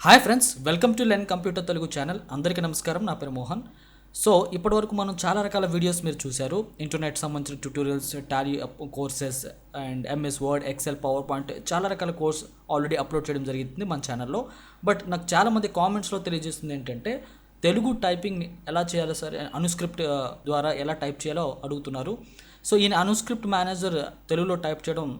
Hi friends, welcome to learn computer Telugu channel. అందరికీ నమస్కారం. నా పేరు మోహన్. సో ఇప్పటివరకు మనం చాలా రకాల వీడియోస్ మీరు చూశారు. ఇంటర్నెట్ సంబంధించిన tutorials, Tally courses and MS Word, Excel, PowerPoint చాలా రకాల కోర్స్ ఆల్రెడీ అప్లోడ్ చేయడం జరిగింది మన ఛానల్లో. బట్ నాకు చాలామంది కామెంట్స్లో తెలియజేస్తుంది ఏంటంటే తెలుగు టైపింగ్ ఎలా చేయాలో సార్, అనుస్క్రిప్ట్ ద్వారా ఎలా టైప్ చేయాలో అడుగుతున్నారు. సో ఈ అనుస్క్రిప్ట్ మేనేజర్ తెలుగులో టైప్ చేయడం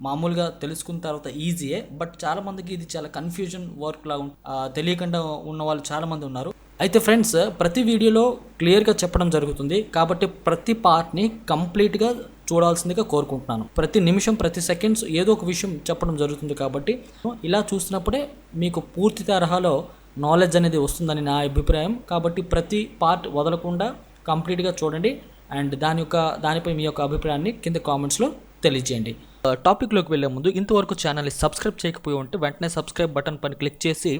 మామూలుగా తెలుసుకున్న తర్వాత ఈజీయే, బట్ చాలామందికి ఇది చాలా కన్ఫ్యూజన్ వర్క్ లాగా తెలియకుండా ఉన్న వాళ్ళు చాలామంది ఉన్నారు. అయితే ఫ్రెండ్స్, ప్రతి వీడియోలో క్లియర్గా చెప్పడం జరుగుతుంది కాబట్టి ప్రతి పార్ట్ని కంప్లీట్గా చూడాల్సిందిగా కోరుకుంటున్నాను. ప్రతి నిమిషం, ప్రతి సెకండ్స్ ఏదో ఒక విషయం చెప్పడం జరుగుతుంది కాబట్టి ఇలా చూసినప్పుడే మీకు పూర్తి తరహాలో నాలెడ్జ్ అనేది వస్తుందని నా అభిప్రాయం. కాబట్టి ప్రతి పార్ట్ వదలకుండా కంప్లీట్గా చూడండి అండ్ దానిపై మీ యొక్క అభిప్రాయాన్ని కింద కామెంట్స్లో తెలియజేయండి. టాపిక్లోకి వెళ్ళే ముందు ఇంతవరకు ఛానల్ని సబ్స్క్రైబ్ చేయకపోయి ఉంటే వెంటనే సబ్స్క్రైబ్ బటన్ పైన క్లిక్ చేసి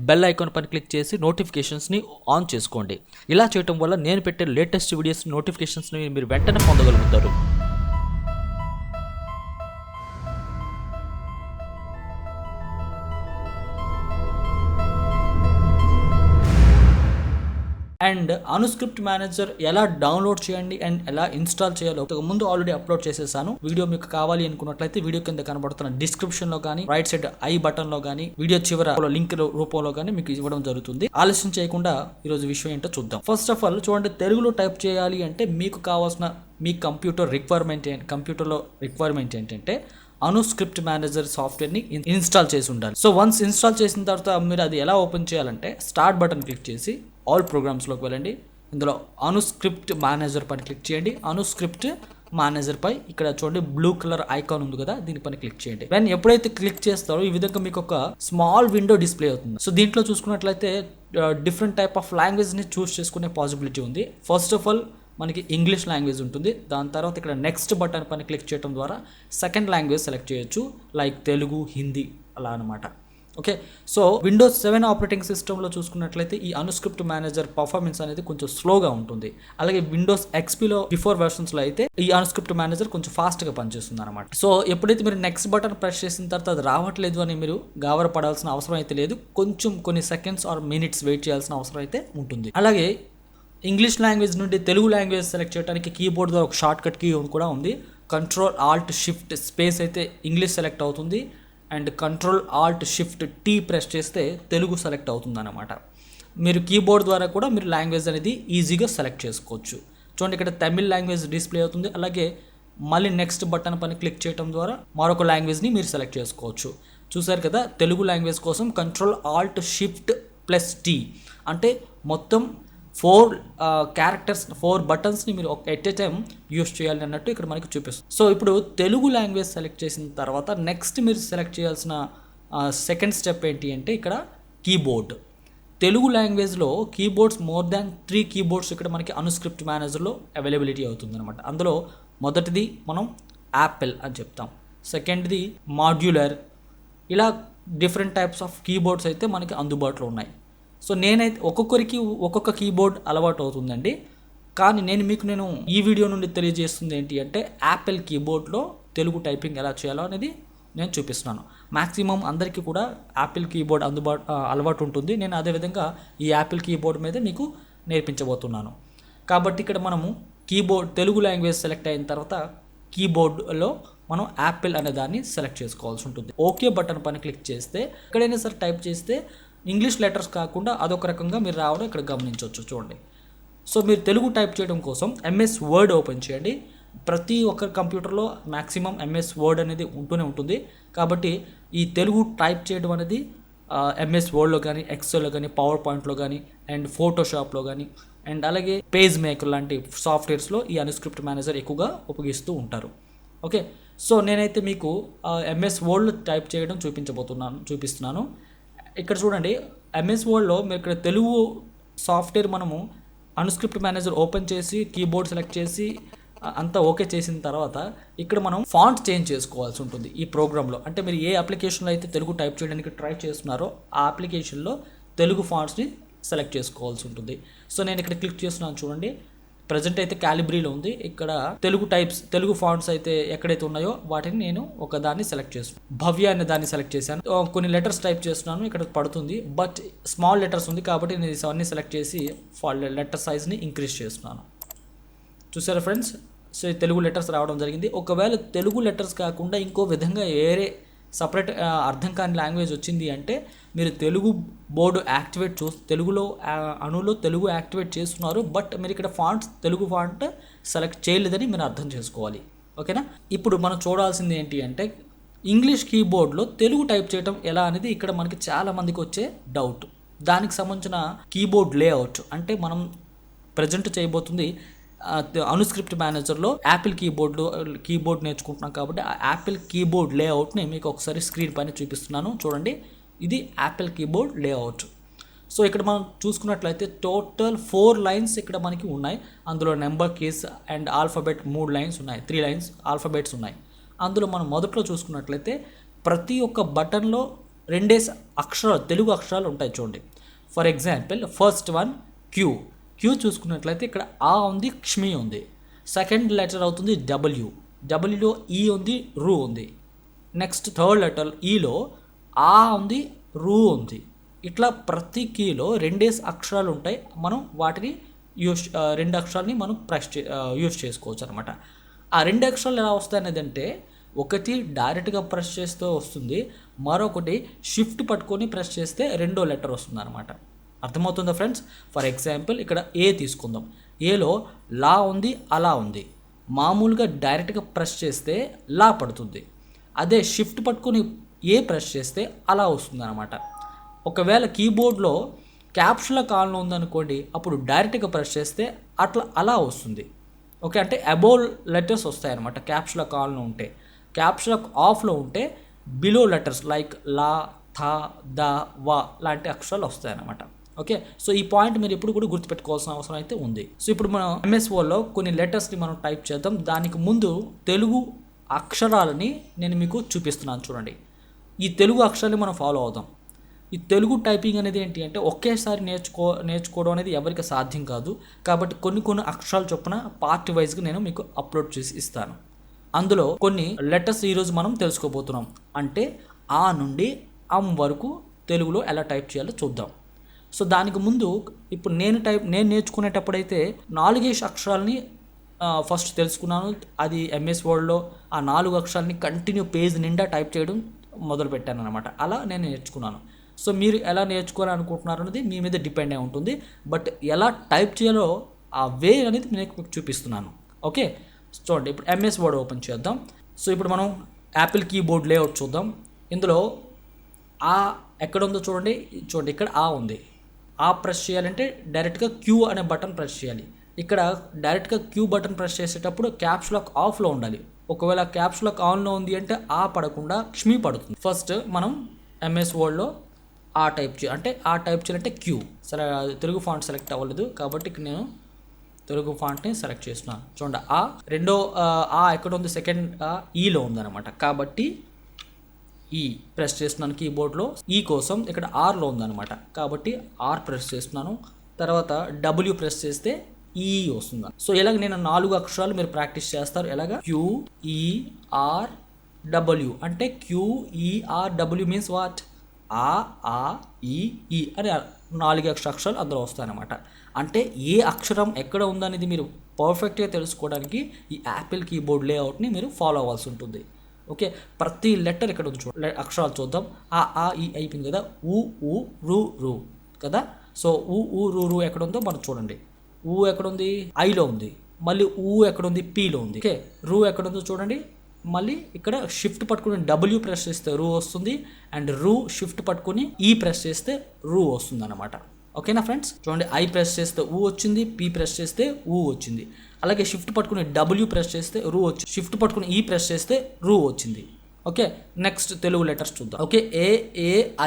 బెల్ ఐకాన్ పైన క్లిక్ చేసి నోటిఫికేషన్స్ని ఆన్ చేసుకోండి. ఇలా చేయడం వల్ల నేను పెట్టే లేటెస్ట్ వీడియోస్ నోటిఫికేషన్స్ని మీరు వెంటనే పొందగలుగుతారు. అండ్ అనుస్క్రిప్ట్ మేనేజర్ ఎలా డౌన్లోడ్ చేయండి అండ్ ఎలా ఇన్స్టాల్ చేయాలో ముందు ఆల్రెడీ అప్లోడ్ చేసేసాను. వీడియో మీకు కావాలి అనుకున్నట్లయితే వీడియో కింద కనబడుతున్న డిస్క్రిప్షన్ లో కానీ, రైట్ సైడ్ ఐ బటన్ లో కానీ, వీడియో చివర లింక్ రూపంలో కానీ మీకు ఇవ్వడం జరుగుతుంది. ఆలస్యం చేయకుండా ఈరోజు విషయం ఏంటో చూద్దాం. ఫస్ట్ ఆఫ్ ఆల్ చూడండి, తెలుగులో టైప్ చేయాలి అంటే మీకు కావాల్సిన మీ కంప్యూటర్లో రిక్వైర్మెంట్ ఏంటంటే అనుస్క్రిప్ట్ మేనేజర్ సాఫ్ట్వేర్ని ఇన్స్టాల్ చేసి ఉండాలి. సో వన్స్ ఇన్స్టాల్ చేసిన తర్వాత మీరు అది ఎలా ఓపెన్ చేయాలంటే స్టార్ట్ బటన్ క్లిక్ చేసి ఆల్ ప్రోగ్రామ్స్లోకి వెళ్ళండి. ఇందులో అనుస్క్రిప్ట్ మేనేజర్ పైన క్లిక్ చేయండి. అనుస్క్రిప్ట్ మేనేజర్ పై ఇక్కడ చూడండి బ్లూ కలర్ ఐకాన్ ఉంది కదా, దీనిపైన క్లిక్ చేయండి. వెన్ ఎప్పుడైతే క్లిక్ చేస్తారో ఈ విధంగా మీకు ఒక స్మాల్ విండో డిస్ప్లే అవుతుంది. సో దీంట్లో చూసుకున్నట్లయితే డిఫరెంట్ టైప్ ఆఫ్ లాంగ్వేజ్ని చూస్ చేసుకునే పాసిబిలిటీ ఉంది. ఫస్ట్ ఆఫ్ ఆల్ మనకి ఇంగ్లీష్ లాంగ్వేజ్ ఉంటుంది. దాని తర్వాత ఇక్కడ నెక్స్ట్ బటన్ పైన క్లిక్ చేయడం ద్వారా సెకండ్ లాంగ్వేజ్ సెలెక్ట్ చేయొచ్చు, లైక్ తెలుగు, హిందీ అలా అనమాట. ఓకే, సో విండోస్ 7 ఆపరేటింగ్ సిస్టంలో చూసుకున్నట్లయితే ఈ అనుస్క్రిప్ట్ మేనేజర్ పర్ఫార్మెన్స్ అనేది కొంచెం స్లోగా ఉంటుంది. అలాగే విండోస్ ఎక్స్పీలో బిఫోర్ వెర్షన్స్లో అయితే ఈ అనుస్క్రిప్ట్ మేనేజర్ కొంచెం ఫాస్ట్గా పనిచేస్తుంది అనమాట. సో ఎప్పుడైతే మీరు నెక్స్ట్ బటన్ ప్రెస్ చేసిన తర్వాత అది రావట్లేదు అని మీరు గాబరపడాల్సిన అవసరం అయితే లేదు. కొంచెం కొన్ని సెకండ్స్ ఆర్ మినిట్స్ వెయిట్ చేయాల్సిన అవసరం అయితే ఉంటుంది. అలాగే ఇంగ్లీష్ లాంగ్వేజ్ నుండి తెలుగు లాంగ్వేజ్ సెలెక్ట్ చేయడానికి కీబోర్డ్ ద్వారా ఒక షార్ట్ కట్ కీ కూడా ఉంది. కంట్రోల్ ఆల్ట్ షిఫ్ట్ స్పేస్ అయితే ఇంగ్లీష్ సెలెక్ట్ అవుతుంది and control alt shift tea press చేస్తే తెలుగు సెలెక్ట్ అవుతుంది అనమాట. మీరు కీబోర్డ్ ద్వారా కూడా మీరు లాంగ్వేజ్ అనేది ఈజీగా సెలెక్ట్ చేసుకోవచ్చు. చూడండి, ఇక్కడ తమిళ్ లాంగ్వేజ్ డిస్ప్లే అవుతుంది. అలాగే మళ్ళీ నెక్స్ట్ బటన్ పైన క్లిక్ చేయడం ద్వారా మరొక లాంగ్వేజ్ని మీరు సెలెక్ట్ చేసుకోవచ్చు. చూసారు కదా, తెలుగు లాంగ్వేజ్ కోసం control alt shift plus T అంటే మొత్తం 4 క్యారెక్టర్స్, 4 బటన్స్ని మీరు ఎట్ ఏ టైం యూస్ చేయాలి అన్నట్టు ఇక్కడ మనకి చూపిస్తుంది. సో ఇప్పుడు తెలుగు లాంగ్వేజ్ సెలెక్ట్ చేసిన తర్వాత నెక్స్ట్ మీరు సెలెక్ట్ చేయాల్సిన సెకండ్ స్టెప్ ఏంటి అంటే ఇక్కడ కీబోర్డ్. తెలుగు లాంగ్వేజ్లో కీబోర్డ్స్ మోర్ దాన్ 3 కీబోర్డ్స్ ఇక్కడ మనకి అనుస్క్రిప్ట్ మేనేజర్లో అవైలబిలిటీ అవుతుంది అనమాట. అందులో మొదటిది మనం యాపిల్ అని చెప్తాం, సెకండ్ది మాడ్యులర్, ఇలా డిఫరెంట్ టైప్స్ ఆఫ్ కీబోర్డ్స్ అయితే మనకి అందుబాటులో ఉన్నాయి. సో నేనైతే ఒక్కొక్కరికి ఒక్కొక్క కీబోర్డ్ అలవాటు అవుతుందండి. కానీ నేను ఈ వీడియో నుండి తెలియజేస్తుంది ఏంటి అంటే యాపిల్ కీబోర్డ్లో తెలుగు టైపింగ్ ఎలా చేయాలో అనేది నేను చూపిస్తున్నాను. మ్యాక్సిమం అందరికీ కూడా యాపిల్ కీబోర్డ్ అలవాటు ఉంటుంది. నేను అదేవిధంగా ఈ యాపిల్ కీబోర్డ్ మీద మీకు నేర్పించబోతున్నాను. కాబట్టి ఇక్కడ మనము కీబోర్డ్ తెలుగు లాంగ్వేజ్ సెలెక్ట్ అయిన తర్వాత కీబోర్డ్లో మనం యాపిల్ అనే దాన్ని సెలెక్ట్ చేసుకోవాల్సి ఉంటుంది. ఓకే బటన్ పైన క్లిక్ చేస్తే ఎక్కడైనా సరే టైప్ చేస్తే ఇంగ్లీష్ లెటర్స్ కాకుండా అదొక రకంగా మీరు రావడం ఇక్కడ గమనించవచ్చు. చూడండి, సో మీరు తెలుగు టైప్ చేయడం కోసం ఎంఎస్ వర్డ్ ఓపెన్ చేయండి. ప్రతి ఒక్క కంప్యూటర్లో మ్యాక్సిమం ఎంఎస్ వర్డ్ అనేది ఉంటూనే ఉంటుంది. కాబట్టి ఈ తెలుగు టైప్ చేయడం అనేది ఎంఎస్ వర్డ్లో కానీ, ఎక్సెల్లో కానీ, పవర్ పాయింట్లో కానీ అండ్ ఫోటోషాప్లో కానీ అండ్ అలాగే పేజ్ మేకర్ లాంటి సాఫ్ట్వేర్స్లో ఈ అనుస్క్రిప్ట్ మేనేజర్ ఎక్కువగా ఉపయోగిస్తూ ఉంటారు. ఓకే, సో నేనైతే మీకు ఎంఎస్ వర్డ్లో టైప్ చేయడం చూపిస్తున్నాను. ఇక్కడ చూడండి, ఎంఎస్ వర్డ్లో మీరు ఇక్కడ తెలుగు సాఫ్ట్వేర్ మనము అనుస్క్రిప్ట్ మేనేజర్ ఓపెన్ చేసి కీబోర్డ్ సెలెక్ట్ చేసి అంతా ఓకే చేసిన తర్వాత ఇక్కడ మనం ఫాంట్ చేంజ్ చేసుకోవాల్సి ఉంటుంది ఈ ప్రోగ్రాంలో. అంటే మీరు ఏ అప్లికేషన్లో అయితే తెలుగు టైప్ చేయడానికి ట్రై చేస్తున్నారో ఆ అప్లికేషన్లో తెలుగు ఫాంట్స్ని సెలెక్ట్ చేసుకోవాల్సి ఉంటుంది. సో నేను ఇక్కడ క్లిక్ చేస్తున్నాను చూడండి. ప్రజెంట్ అయితే క్యాలిబ్రీలో ఉంది. ఇక్కడ తెలుగు ఫాంట్స్ అయితే ఎక్కడైతే ఉన్నాయో వాటిని నేను ఒక దాన్ని సెలెక్ట్ చేస్తున్నాను. భవ్య అనే దాన్ని సెలెక్ట్ చేశాను. కొన్ని లెటర్స్ టైప్ చేస్తున్నాను, ఇక్కడ పడుతుంది, బట్ స్మాల్ లెటర్స్ ఉంది కాబట్టి నేను ఇవన్నీ సెలెక్ట్ చేసి లెటర్ సైజ్ని ఇంక్రీజ్ చేస్తున్నాను. చూసారా ఫ్రెండ్స్? సో ఈ తెలుగు లెటర్స్ రావడం జరిగింది. ఒకవేళ తెలుగు లెటర్స్ కాకుండా ఇంకో విధంగా వేరే సపరేట్ అర్థం కాని లాంగ్వేజ్ వచ్చింది అంటే మీరు తెలుగు బోర్డు యాక్టివేట్ తెలుగులో అణులో తెలుగు యాక్టివేట్ చేస్తున్నారు, బట్ మీరు ఇక్కడ తెలుగు ఫాంట్ సెలెక్ట్ చేయలేదని మీరు అర్థం చేసుకోవాలి. ఓకేనా? ఇప్పుడు మనం చూడాల్సింది ఏంటి అంటే ఇంగ్లీష్ కీబోర్డ్లో తెలుగు టైప్ చేయడం ఎలా అనేది ఇక్కడ మనకి చాలా మందికి వచ్చే డౌట్. దానికి సంబంధించిన కీబోర్డ్ లేఅవుట్ అంటే మనం ప్రజెంట్ చేయబోతుంది అనుస్క్రిప్ట్ మేనేజర్లో యాపిల్ కీబోర్డ్ నేర్చుకుంటున్నాం కాబట్టి ఆ యాపిల్ కీబోర్డ్ లేఅవుట్ని మీకు ఒకసారి స్క్రీన్ పైన చూపిస్తున్నాను. చూడండి, ఇది యాపిల్ కీబోర్డ్ లేఅవుట్. సో ఇక్కడ మనం చూసుకున్నట్లయితే టోటల్ 4 లైన్స్ ఇక్కడ మనకి ఉన్నాయి. అందులో number keys and alphabet 3 lines ఉన్నాయి, 3 లైన్స్ ఆల్ఫాబెట్స్ ఉన్నాయి. అందులో మనం మొదట్లో చూసుకున్నట్లయితే ప్రతి ఒక్క బటన్లో 2 తెలుగు అక్షరాలు ఉంటాయి. చూడండి, for example first one queue చూసుకున్నట్లయితే ఇక్కడ ఆ ఉంది, క్ష్మి ఉంది. సెకండ్ లెటర్ అవుతుంది డబ్ల్యూలో ఈ ఉంది, రూ ఉంది. నెక్స్ట్ థర్డ్ లెటర్ ఈలో ఆ ఉంది, రూ ఉంది. ఇట్లా ప్రతి కీలో 2 అక్షరాలు ఉంటాయి. మనం వాటిని 2 అక్షరాలని మనం యూజ్ చేసుకోవచ్చు అనమాట. ఆ 2 అక్షరాలు ఎలా వస్తాయి అనేది అంటే ఒకటి డైరెక్ట్గా ప్రెస్ చేస్తూ వస్తుంది, మరొకటి షిఫ్ట్ పట్టుకొని ప్రెస్ చేస్తే 2వ లెటర్ వస్తుంది అనమాట. అర్థమవుతుందా ఫ్రెండ్స్? ఫర్ ఎగ్జాంపుల్ ఇక్కడ ఏ తీసుకుందాం. ఏలో లా ఉంది, అలా ఉంది. మామూలుగా డైరెక్ట్గా ప్రెస్ చేస్తే లా పడుతుంది. అదే షిఫ్ట్ పట్టుకొని ఏ ప్రెస్ చేస్తే అలా వస్తుంది అనమాట. ఒకవేళ కీబోర్డ్లో క్యాప్స్ లాక్ ఆన్లో ఉందనుకోండి, అప్పుడు డైరెక్ట్గా ప్రెస్ చేస్తే అలా వస్తుంది. ఓకే, అంటే అబోవ్ లెటర్స్ వస్తాయన్నమాట క్యాప్స్ లాక్ ఆన్లో ఉంటే. క్యాప్స్ లాక్ ఆఫ్లో ఉంటే బిలో లెటర్స్ లైక్ లా, థా, ద, వా లాంటి అక్షరాలు వస్తాయన్నమాట. ఓకే, సో ఈ పాయింట్ మీరు ఎప్పుడు కూడా గుర్తుపెట్టుకోవాల్సిన అవసరం అయితే ఉంది. సో ఇప్పుడు మనం MS Wordలో కొన్ని లెటర్స్ని మనం టైప్ చేద్దాం. దానికి ముందు తెలుగు అక్షరాలని నేను మీకు చూపిస్తున్నాను. చూడండి, ఈ తెలుగు అక్షరాన్ని మనం ఫాలో అవుదాం. ఈ తెలుగు టైపింగ్ అనేది ఏంటి అంటే ఒకేసారి నేర్చుకోవడం అనేది ఎవరికి సాధ్యం కాదు. కాబట్టి కొన్ని అక్షరాలు చొప్పున పార్ట్ వైజ్గా నేను మీకు అప్లోడ్ చేసి ఇస్తాను. అందులో కొన్ని లెటర్స్ ఈరోజు మనం తెలుసుకోబోతున్నాం. అంటే ఆ నుండి అమ్ వరకు తెలుగులో ఎలా టైప్ చేయాలో చూద్దాం. సో దానికి ముందు ఇప్పుడు నేను నేర్చుకునేటప్పుడైతే 4 అక్షరాలని ఫస్ట్ తెలుసుకున్నాను. అది MS Wordలో ఆ 4 అక్షరాలని కంటిన్యూ పేజ్ నిండా టైప్ చేయడం మొదలుపెట్టాను అనమాట. అలా నేను నేర్చుకున్నాను. సో మీరు ఎలా నేర్చుకోవాలనుకుంటున్నారు అనేది మీ మీద డిపెండ్ అయి ఉంటుంది. బట్ ఎలా టైప్ చేయాలో ఆ వే అనేది మీకు చూపిస్తున్నాను. ఓకే, చూడండి, ఇప్పుడు MS Word ఓపెన్ చేద్దాం. సో ఇప్పుడు మనం యాపిల్ కీబోర్డ్ లేఅవుట్ చూద్దాం. ఇందులో ఆ ఎక్కడ ఉందో చూడండి, ఇక్కడ ఆ ఉంది. ఆ ప్రెస్ చేయాలంటే డైరెక్ట్గా క్యూ అనే బటన్ ప్రెస్ చేయాలి. ఇక్కడ డైరెక్ట్గా క్యూ బటన్ ప్రెస్ చేసేటప్పుడు క్యాప్స్ లాక్ ఆఫ్లో ఉండాలి. ఒకవేళ క్యాప్స్ లాక్ ఆన్లో ఉంది అంటే ఆ పడకుండా క్ష్మి పడుతుంది. ఫస్ట్ మనం MS Wordలో ఆ టైప్ చేయాలంటే క్యూ. సరే, తెలుగు ఫాంట్ సెలెక్ట్ అవ్వలేదు కాబట్టి నేను తెలుగు ఫాంట్ని సెలెక్ట్ చేస్తున్నాను. చూడండి, రెండో ఎక్కడ ఉంది, సెకండ్ ఈలో ఉందన్నమాట. కాబట్టి ఈ ప్రెస్ చేస్తున్నాను కీబోర్డ్లో. ఈ కోసం ఇక్కడ ఆర్లో ఉందన్నమాట కాబట్టి ఆర్ ప్రెస్ చేస్తున్నాను. తర్వాత W ప్రెస్ చేస్తే ఈ వస్తుంది. సో ఇలాగ నేను 4 అక్షరాలు మీరు ప్రాక్టీస్ చేస్తారు. ఎలాగా QERW అంటే QERW మీన్స్ వాట్? ఈ అని 4 అక్షరాలు అందులో వస్తాయన్నమాట. అంటే ఏ అక్షరం ఎక్కడ ఉందనేది మీరు పర్ఫెక్ట్గా తెలుసుకోవడానికి ఈ యాపిల్ కీబోర్డ్ లేఅవుట్ని మీరు ఫాలో అవ్వాల్సి ఉంటుంది. ఓకే, ప్రతి లెటర్ ఇక్కడ ఉంది. అక్షరాలు చూద్దాం. ఈ అయిపోయింది కదా, ఊ రు కదా. సో ఊ రు ఎక్కడ ఉందో మనం చూడండి. ఊ ఎక్కడ ఉంది? ఐలో ఉంది. మళ్ళీ ఊ ఎక్కడ ఉంది? పీలో ఉంది. ఓకే, రూ ఎక్కడ ఉందో చూడండి. మళ్ళీ ఇక్కడ షిఫ్ట్ పట్టుకుని W ప్రెస్ చేస్తే రూ వస్తుంది, అండ్ రూ షిఫ్ట్ పట్టుకుని ఈ ప్రెస్ చేస్తే రూ వస్తుంది అనమాట. ఓకేనా ఫ్రెండ్స్? చూడండి, ఐ ప్రెస్ చేస్తే ఊ వచ్చింది, పీ ప్రెస్ చేస్తే ఊ వచ్చింది. అలాగే షిఫ్ట్ పట్టుకుని W ప్రెస్ చేస్తే రూ వచ్చింది, షిఫ్ట్ పట్టుకుని ఈ ప్రెస్ చేస్తే రూ వచ్చింది. ఓకే, నెక్స్ట్ తెలుగు లెటర్స్ చూద్దాం. ఓకే,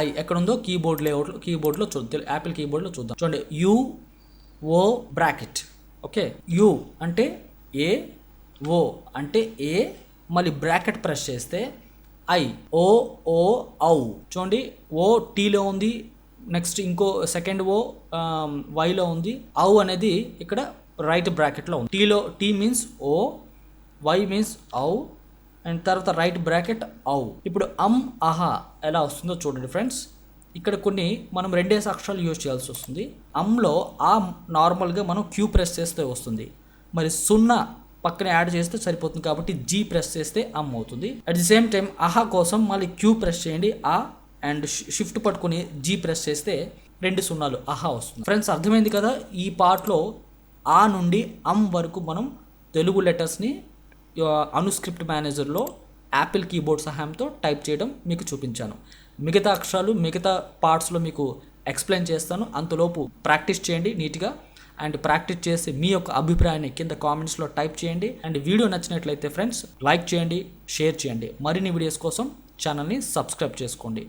ఐ ఎక్కడ ఉందో కీబోర్డ్లో చూద్దాం. యాపిల్ కీబోర్డ్లో చూద్దాం. చూడండి, UO బ్రాకెట్. ఓకే, యు అంటే ఏ, ఓ అంటే ఏ, మళ్ళీ బ్రాకెట్ ప్రెస్ చేస్తే ఐ, ఔ. చూడండి, ఓ టీలో ఉంది. నెక్స్ట్ ఇంకో సెకండ్ ఓ వైలో ఉంది. ఔ అనేది ఇక్కడ రైట్ బ్రాకెట్లో ఉంది. టీలో టీ మీన్స్ ఓ, వై మీన్స్ ఔ, అండ్ తర్వాత రైట్ బ్రాకెట్ ఔ. ఇప్పుడు అహా ఎలా వస్తుందో చూడండి ఫ్రెండ్స్. ఇక్కడ కొన్ని మనం రెండేసి అక్షరాలు యూజ్ చేయాల్సి వస్తుంది. లో ఆ నార్మల్గా మనం క్యూ ప్రెస్ చేస్తే వస్తుంది, మరి 0 పక్కన యాడ్ చేస్తే సరిపోతుంది కాబట్టి జీ ప్రెస్ చేస్తే అవుతుంది. అట్ ది సేమ్ టైం అహా కోసం మళ్ళీ క్యూ ప్రెస్ చేయండి, అండ్ షిఫ్ట్ పట్టుకుని జీ ప్రెస్ చేస్తే 2 0 అహా వస్తుంది. ఫ్రెండ్స్ అర్థమైంది కదా. ఈ పార్ట్లో నుండి వరకు మనం తెలుగు లెటర్స్ని అనుస్క్రిప్ట్ మేనేజర్లో యాపిల్ కీబోర్డ్ సహాయంతో టైప్ చేయడం మీకు చూపించాను. మిగతా అక్షరాలు మిగతా పార్ట్స్లో మీకు ఎక్స్ప్లెయిన్ చేస్తాను. అంతలోపు ప్రాక్టీస్ చేయండి నీట్గా, అండ్ ప్రాక్టీస్ చేసి మీ యొక్క అభిప్రాయాన్ని కింద కామెంట్స్లో టైప్ చేయండి. అండ్ వీడియో నచ్చినట్లయితే ఫ్రెండ్స్ లైక్ చేయండి, షేర్ చేయండి. మరిన్ని వీడియోస్ కోసం ఛానల్ని సబ్స్క్రైబ్ చేసుకోండి.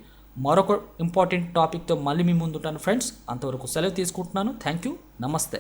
మరొక ఇంపార్టెంట్ టాపిక్తో మళ్ళీ మీ ముందు ఉంటాను ఫ్రెండ్స్. అంతవరకు సెలవు తీసుకుంటున్నాను. థ్యాంక్ యూ, నమస్తే.